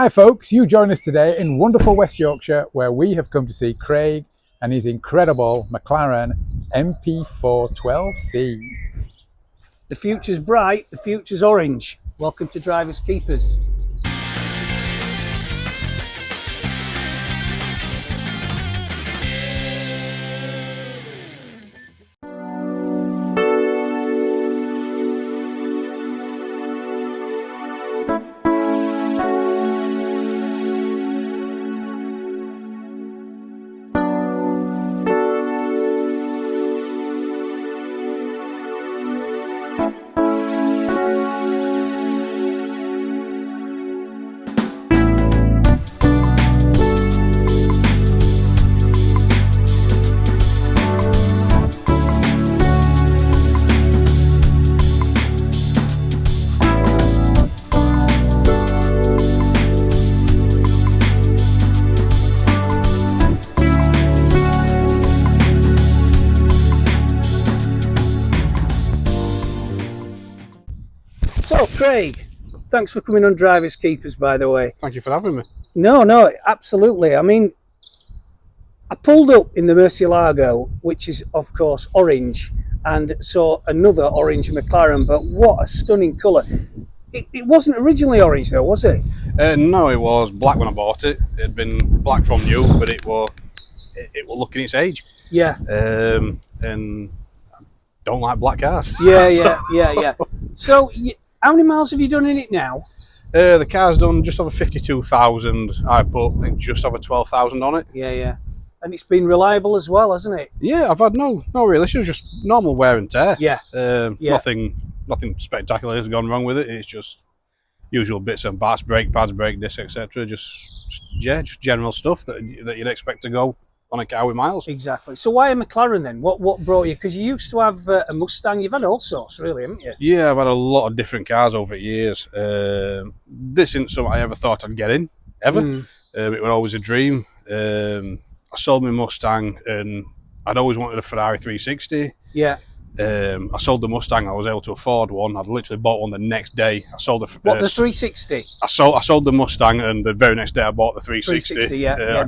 Hi folks, you join us today in wonderful West Yorkshire where we have come to see Craig and his incredible McLaren MP4 12C. The future's bright, the future's orange. Welcome to Drivers Keepers. So, Craig, thanks for coming on Drivers Keepers, by the way. Thank you for having me. No, absolutely. I mean, I pulled up in the Murcielago, which is, of course, orange, and saw another orange McLaren, but what a stunning colour. It wasn't originally orange, though, was it? No, it was black when I bought it. It had been black from new, but it was looking its age. Yeah. And I don't like black cars. Yeah. So, how many miles have you done in it now? The car's done just over 52,000. I put, I think, just over 12,000 on it. Yeah. And it's been reliable as well, hasn't it? Yeah, I've had no real issues, just normal wear and tear. Yeah. Nothing spectacular has gone wrong with it. It's just usual bits and bats, brake pads, brake discs, etc. Just general stuff that you'd expect to go on a car with miles. Exactly. So why a McLaren then? What brought you? Because you used to have a Mustang. You've had all sorts, really, haven't you? Yeah, I've had a lot of different cars over the years. This isn't something I ever thought I'd get in, ever. It was always a dream. I sold my Mustang and I'd always wanted a Ferrari 360. Yeah. I sold the Mustang. I was able to afford one. I'd literally bought one the next day. I sold the the 360. I sold the Mustang, and the very next day I bought the 360. 360, yeah.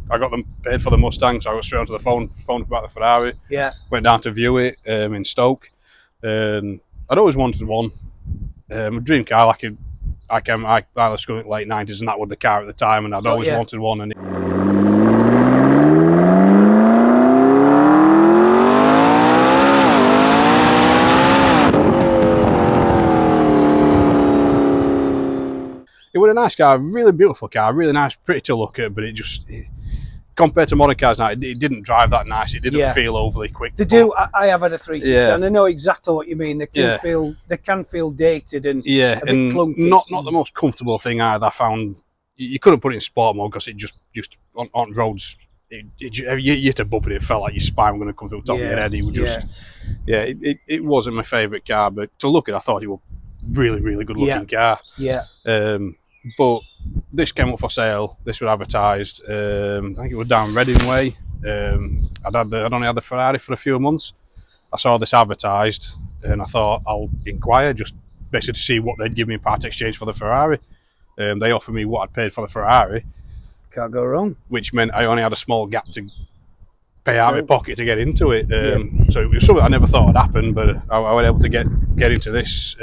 I got them paid for the Mustang, so I got straight onto the phone about the Ferrari. Yeah. Went down to view it in Stoke, and I'd always wanted one. A dream car, I was school in the late 90s, and that was the car at the time, and I'd always wanted one. And it was a nice car, really beautiful car, really nice, pretty to look at, but compared to modern cars now, it didn't drive that nice. It didn't feel overly quick. I have had a 360, and I know exactly what you mean. They can feel dated and a bit clunky. Not the most comfortable thing either. I found you couldn't put it in sport mode because it just on roads. You hit a bump and it felt like your spine was going to come through the top of your head. It was it wasn't my favourite car, but to look at, I thought it was really good looking car. Yeah. But this came up for sale. This was advertised. I think it was down Reading Way. I'd only had the Ferrari for a few months. I saw this advertised, and I thought I'll inquire, just basically to see what they'd give me in part exchange for the Ferrari. They offered me what I'd paid for the Ferrari. Can't go wrong. Which meant I only had a small gap to pay out of my pocket to get into it. So it was something I never thought would happen, but I was able to get into this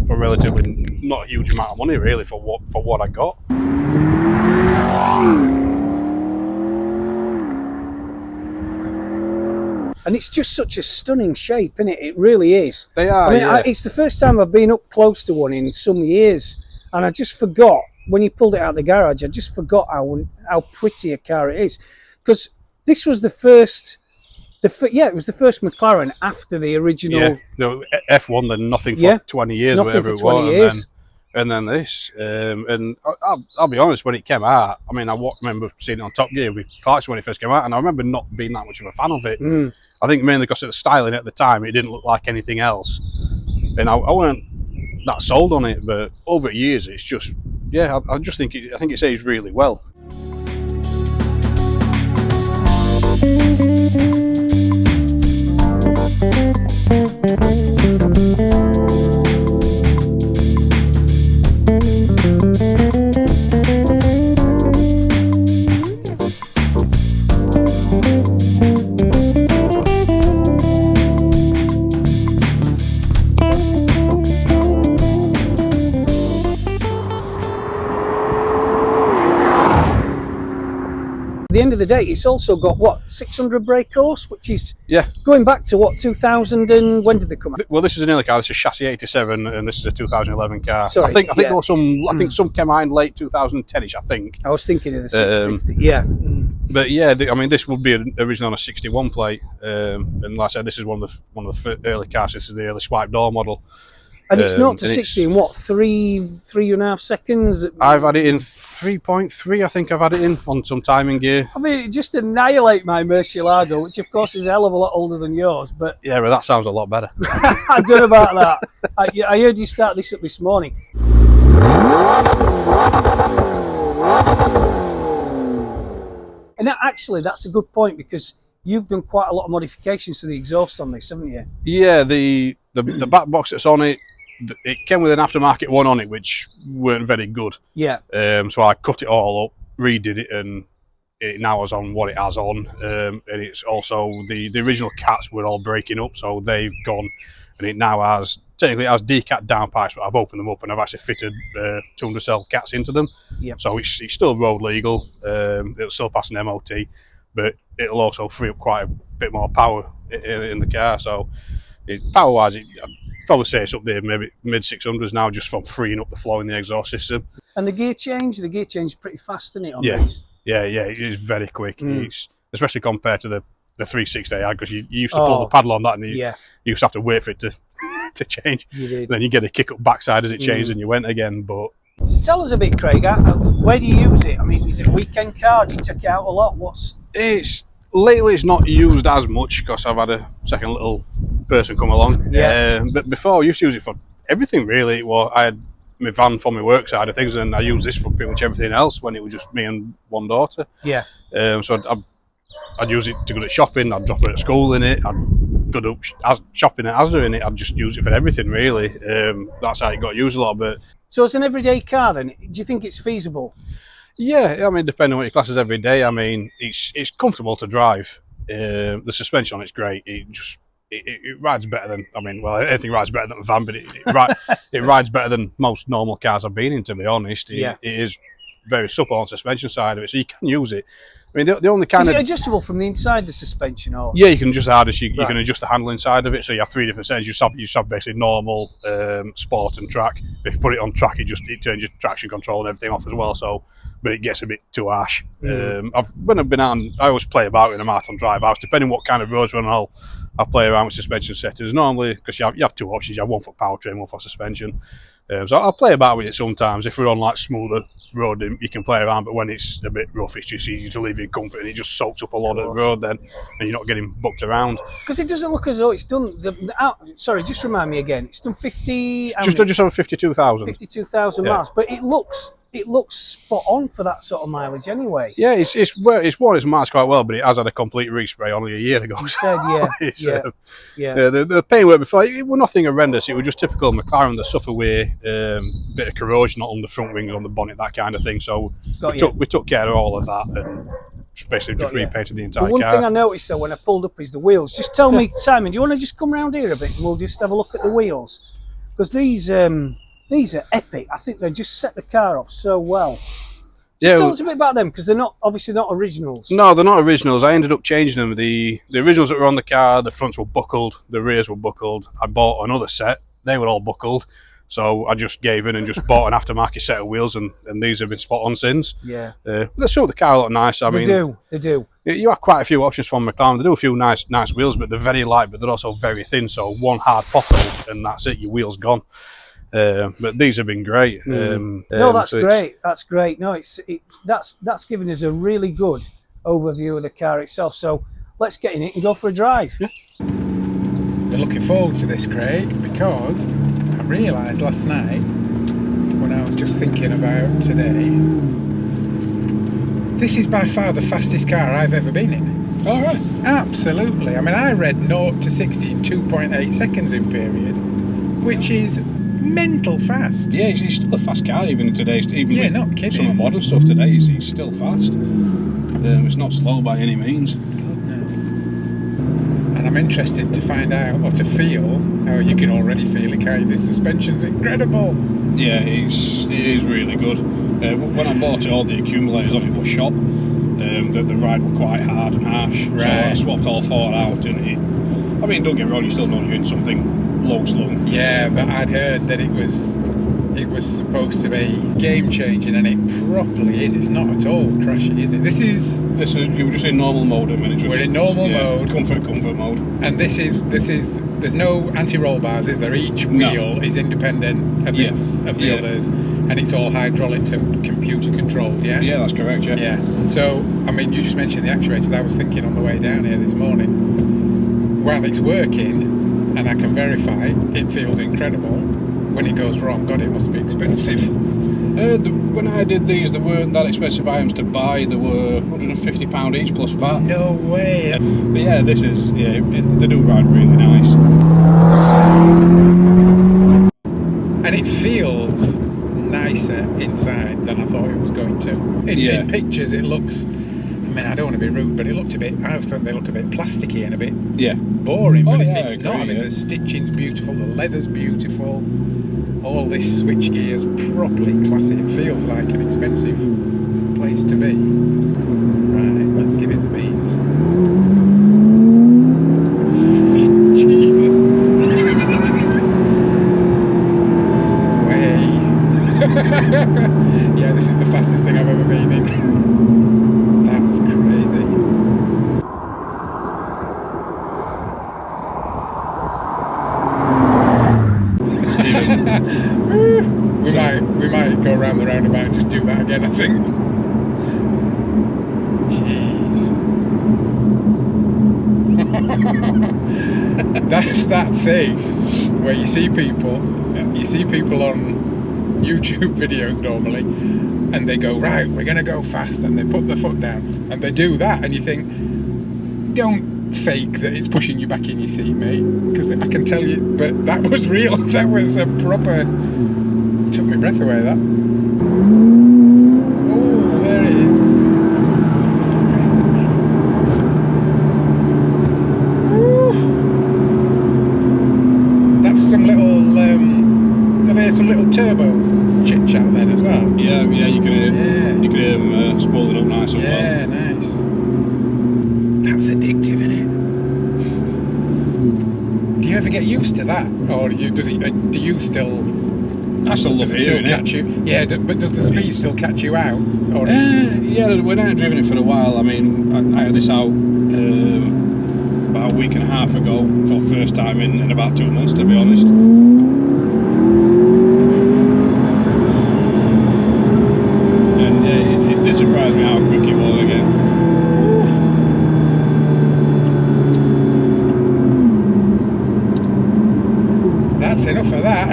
for relatively not a huge amount of money, really, for what I got. And it's just such a stunning shape, isn't it? It really is. They are. I mean, it's the first time I've been up close to one in some years, and I just forgot when you pulled it out of the garage. I just forgot how pretty a car it is, because this was the first. It was the first McLaren after the original. Yeah, no, F1 then nothing for 20 years, nothing whatever for 20 it was, years. And then this. And I'll be honest, when it came out, I mean, I remember seeing it on Top Gear with Clarkson when it first came out, and I remember not being that much of a fan of it. I think mainly because of the styling at the time, it didn't look like anything else, and I weren't that sold on it. But over the years, it's just, I just think it's aged really well. of the day, it's also got what, 600 brake horse, which is Yeah. going back to what, 2000 and when did they come out? Well, this is an early car. This is chassis 87, and this is a 2011 car. Sorry, I think yeah. there was some. I think some came out in late 2010ish. I think. I was thinking of the 650. Yeah. But yeah, I mean, this would be originally on a 61 plate, and like I said, this is one of the early cars. This is the early swipe door model. And it's not to and 60 in what, 3.5 seconds? I've had it in 3.3. I think I've had it in on some timing gear. I mean, it just annihilate my Murcielago, which of course is a hell of a lot older than yours, but Yeah, but that sounds a lot better. I don't know about that. I heard you start this up this morning. And actually, that's a good point, because you've done quite a lot of modifications to the exhaust on this, haven't you? Yeah, the back box that's on it, it came with an aftermarket one on it, which weren't very good. Yeah. So I cut it all up, redid it, and it now is on what it has on. And it's also the original cats were all breaking up, so they've gone, and it now has technically it has decat downpipes, but I've opened them up and I've actually fitted 200 cell cats into them. Yep. So it's still road legal. It'll still pass an MOT, but it'll also free up quite a bit more power in the car. So power wise, I'd probably say it's up there, maybe mid 600s now, just from freeing up the flow in the exhaust system. And the gear change is pretty fast, isn't it, on Yeah. these? Yeah, it is very quick. It's especially compared to the 360 I had, because you used to pull the paddle on that, and you used to have to wait for it to change. You did. Then you get a kick up backside as it changed, and you went again. But So tell us a bit, Craig. Where do you use it? I mean, is it a weekend car? Do you take it out a lot? lately it's not used as much because I've had a second little person come along. Yeah. But before I used to use it for everything really. Well, I had my van for my work side of things, and I used this for pretty much everything else when it was just me and one daughter. Yeah. So I'd use it to go to shopping. I'd drop her at school in it. I'd go to shopping at Asda in it. I'd just use it for everything really. That's how it got used a lot. But So as an everyday car, then, do you think it's feasible? yeah, I mean, depending on what your class is every day. I mean, it's comfortable to drive. The suspension on it's great. It rides better than, I mean, well, anything rides better than a van, but it rides better than most normal cars I've been in, to be honest. It is very supple on the suspension side of it, so you can use it. I mean, the only kind Is of... it adjustable from the inside, the suspension? Or? Yeah, you can adjust the hardest. You can adjust the handling side of it, so you have three different settings. You just have basically normal, sport and track. If you put it on track, it turns your traction control and everything off as well, so... But it gets a bit too harsh. When I've been out, I always play about in a marathon drive house. Depending what kind of roads we're on, I'll play around with suspension settings. Normally, because you have two options. You have one for powertrain, one for suspension. So I'll play about with it sometimes. If we're on like smoother road, you can play around. But when it's a bit rough, it's just easy to leave in comfort, and it just soaks up a lot of the road then, and you're not getting bucked around. Because it doesn't look as though it's done. Sorry, just remind me again. It's done 50. Just over 52,000. 52,000 miles, but it looks spot on for that sort of mileage anyway. Yeah, it's worn its marks quite well, but it has had a complete respray only a year ago. You said, yeah. The paintwork before, it was nothing horrendous. It was just typical McLaren that suffer with bit of corrosion on the front wing, on the bonnet, that kind of thing. So we took care of all of that and basically just repainted the entire car. The one thing I noticed though when I pulled up is the wheels. Just tell me, Simon, do you want to just come round here a bit and we'll just have a look at the wheels? Because these are epic. I think they just set the car off so well. Just tell us a bit about them, because they're obviously not originals. No, they're not originals. I ended up changing them. The originals that were on the car, the fronts were buckled, the rears were buckled. I bought another set. They were all buckled. So I just gave in and just bought an aftermarket set of wheels, and these have been spot on since. Yeah. They suit the car a lot nice. They do. You have quite a few options from McLaren. They do a few nice wheels, but they're very light, but they're also very thin. So one hard pothole and that's it. Your wheel's gone. But these have been great. No, that's great. That's great. No, that's given us a really good overview of the car itself. So let's get in it and go for a drive. Yeah. We're looking forward to this, Craig, because I realised last night when I was just thinking about today, this is by far the fastest car I've ever been in. All right. Absolutely. I mean, I read 0 to 60 in 2.8 seconds in period, which is mental fast. Yeah, he's still a fast car even in today's. Yeah, not kidding. Some of the modern stuff today, he's still fast. It's not slow by any means. God, no. And I'm interested to find out, or to feel, how you can already feel it, can't you? This suspension's incredible. Yeah, it is really good. When I bought it, all the accumulators on it were shot. the ride was quite hard and harsh. Right. So I swapped all four out, and I mean, don't get me wrong, you still know you're in something low slung. Yeah, but I'd heard that it was supposed to be game changing, and it properly is. It's not at all crashy, is it? This is You were just in normal mode a minute. We're in normal mode. Comfort mode. and this is there's no anti-roll bars, is there? Each wheel is independent of the others, and it's all hydraulics and computer controlled. Yeah. Yeah, that's correct. Yeah. Yeah. So I mean, you just mentioned the actuators. I was thinking on the way down here this morning, well, it's working, and I can verify it feels incredible. When it goes wrong, God, it must be expensive. When I did these, they weren't that expensive items to buy. They were £150 each plus VAT. No way. But yeah, this is they do ride really nice. And it feels nicer inside than I thought it was going to. In pictures, it looks. I mean, I don't want to be rude, but it looked a bit. I always thought they look a bit plasticky and a bit boring. But it's not. I mean, the stitching's beautiful, the leather's beautiful. All this switch gear's properly classy. It feels like an expensive place to be. Right, let's give it the beans. Jesus. Way. Yeah, this is the fastest thing I've ever been in. That's crazy. we might go around the roundabout and just do that again, I think. Jeez. That's that thing where you see people on YouTube videos normally, and they go, right, we're gonna go fast, and they put their foot down and they do that, and you think, don't fake that it's pushing you back in your seat, mate, because I can tell you, but that was real. That was a proper, took my breath away, that. Oh, there it is. Woo. That's some little some little turbo chit chat then as well. Yeah, you can hear them spooling up nice as well. Yeah, nice. That's addictive, isn't it? Do you ever get used to that, or do you still? I still love it. Still catch you? Yeah, but does the speed still catch you out? Or yeah, when I had driven it for a while, I mean, I had this out about a week and a half ago for the first time in about 2 months, to be honest. And it did surprise me how quick it was again. That's enough of that.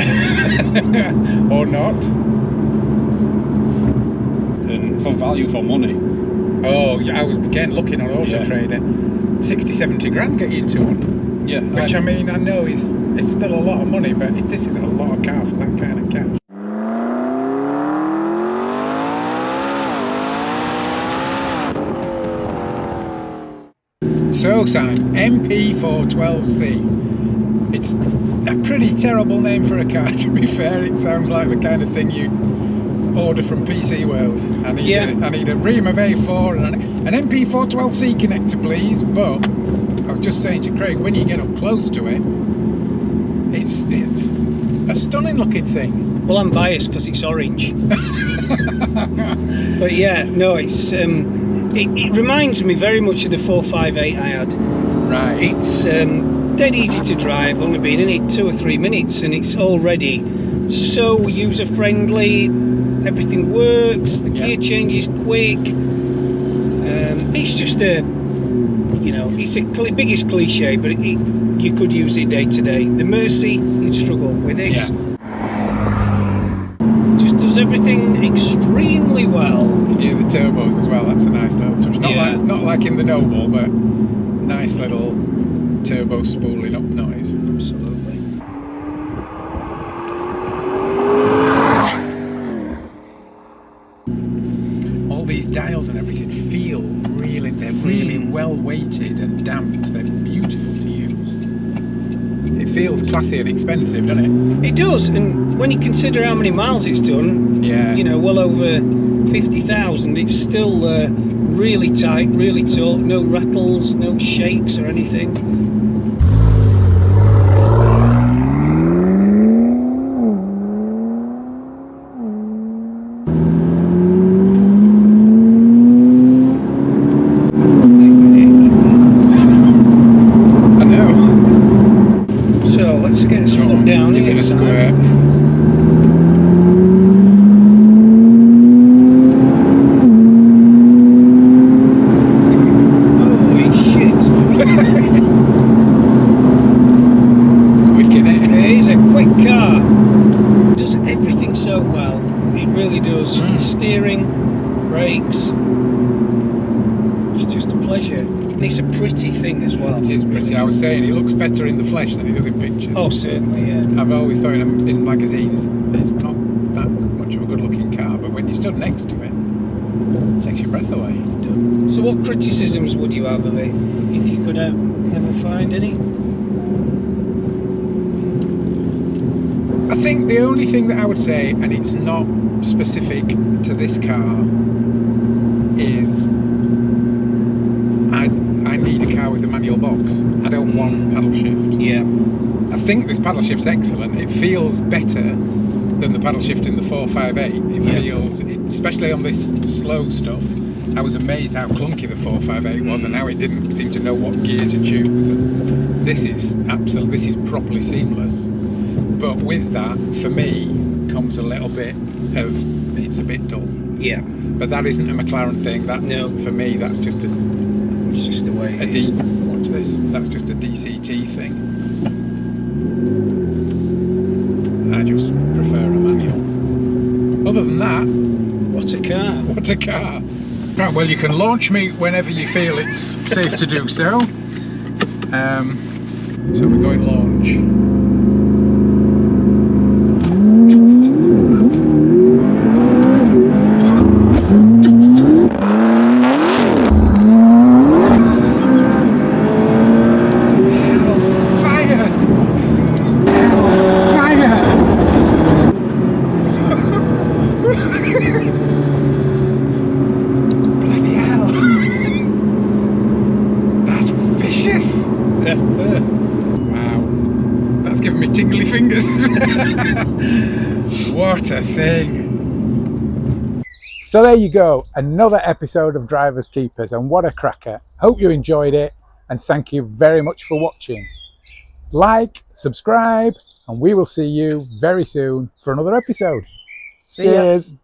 Or not. And for value for money. Oh, yeah, I was again looking on Auto Trader. 60-70 grand get you into one. Yeah. Which I mean, I know it's still a lot of money, but this is a lot of car for that kind of cash. So Sam, MP4 12C. It's a pretty terrible name for a car, to be fair. It sounds like the kind of thing you order from PC World. I need a ream of A4 and an MP4 12C connector, please. But I was just saying to Craig, when you get up close to it, it's a stunning looking thing. Well, I'm biased because it's orange. But yeah, no, it's it reminds me very much of the 458 I had. Right. It's dead easy to drive, only been in it 2 or 3 minutes, and it's already so user friendly. Everything works, the gear change is quick. It's just it's a biggest cliche, but you could use it day to day. The Mercy, you'd struggle with this. Yeah. Just does everything extremely well. Yeah, the turbos as well, that's a nice little touch. Not like in the Noble, but nice little turbo spooling up noise. Absolutely. All these dials and everything feel they're really well weighted and damped. They're beautiful to use. It feels classy and expensive, doesn't it? It does, and when you consider how many miles it's done, well over 50,000, it's still really tight, really taut, no rattles, no shakes or anything. I know. So let's get his foot down Give it a here. squirt. So well, it really does. Steering, brakes, it's just a pleasure. And it's a pretty thing as well. It is pretty. I was saying it looks better in the flesh than it does in pictures. Oh, certainly, yeah. I've always thought in magazines it's not that much of a good looking car, but when you stood next to it, it takes your breath away. So what criticisms would you have of it, if you could ever find any? I think the only thing that I would say, and it's not specific to this car, is I need a car with a manual box. I don't want paddle shift. Yeah. I think this paddle shift's excellent. It feels better than the paddle shift in the 458. It feels, especially on this slow stuff, I was amazed how clunky the 458 was and how it didn't seem to know what gear to choose. And this is properly seamless. But with that, for me, comes a little bit of, it's a bit dull. Yeah. But that isn't a McLaren thing. That's, for me, that's just it's just the way it is. Watch this. That's just a DCT thing. I just prefer a manual. Other than that, what a car. What a car. Right, well, you can launch me whenever you feel it's safe to do so. So we're going launch. Wow, that's giving me tingly fingers. What a thing. So there you go, another episode of Drivers Keepers, and what a cracker. Hope you enjoyed it, and thank you very much for watching. Like, subscribe, and we will see you very soon for another episode. Cheers.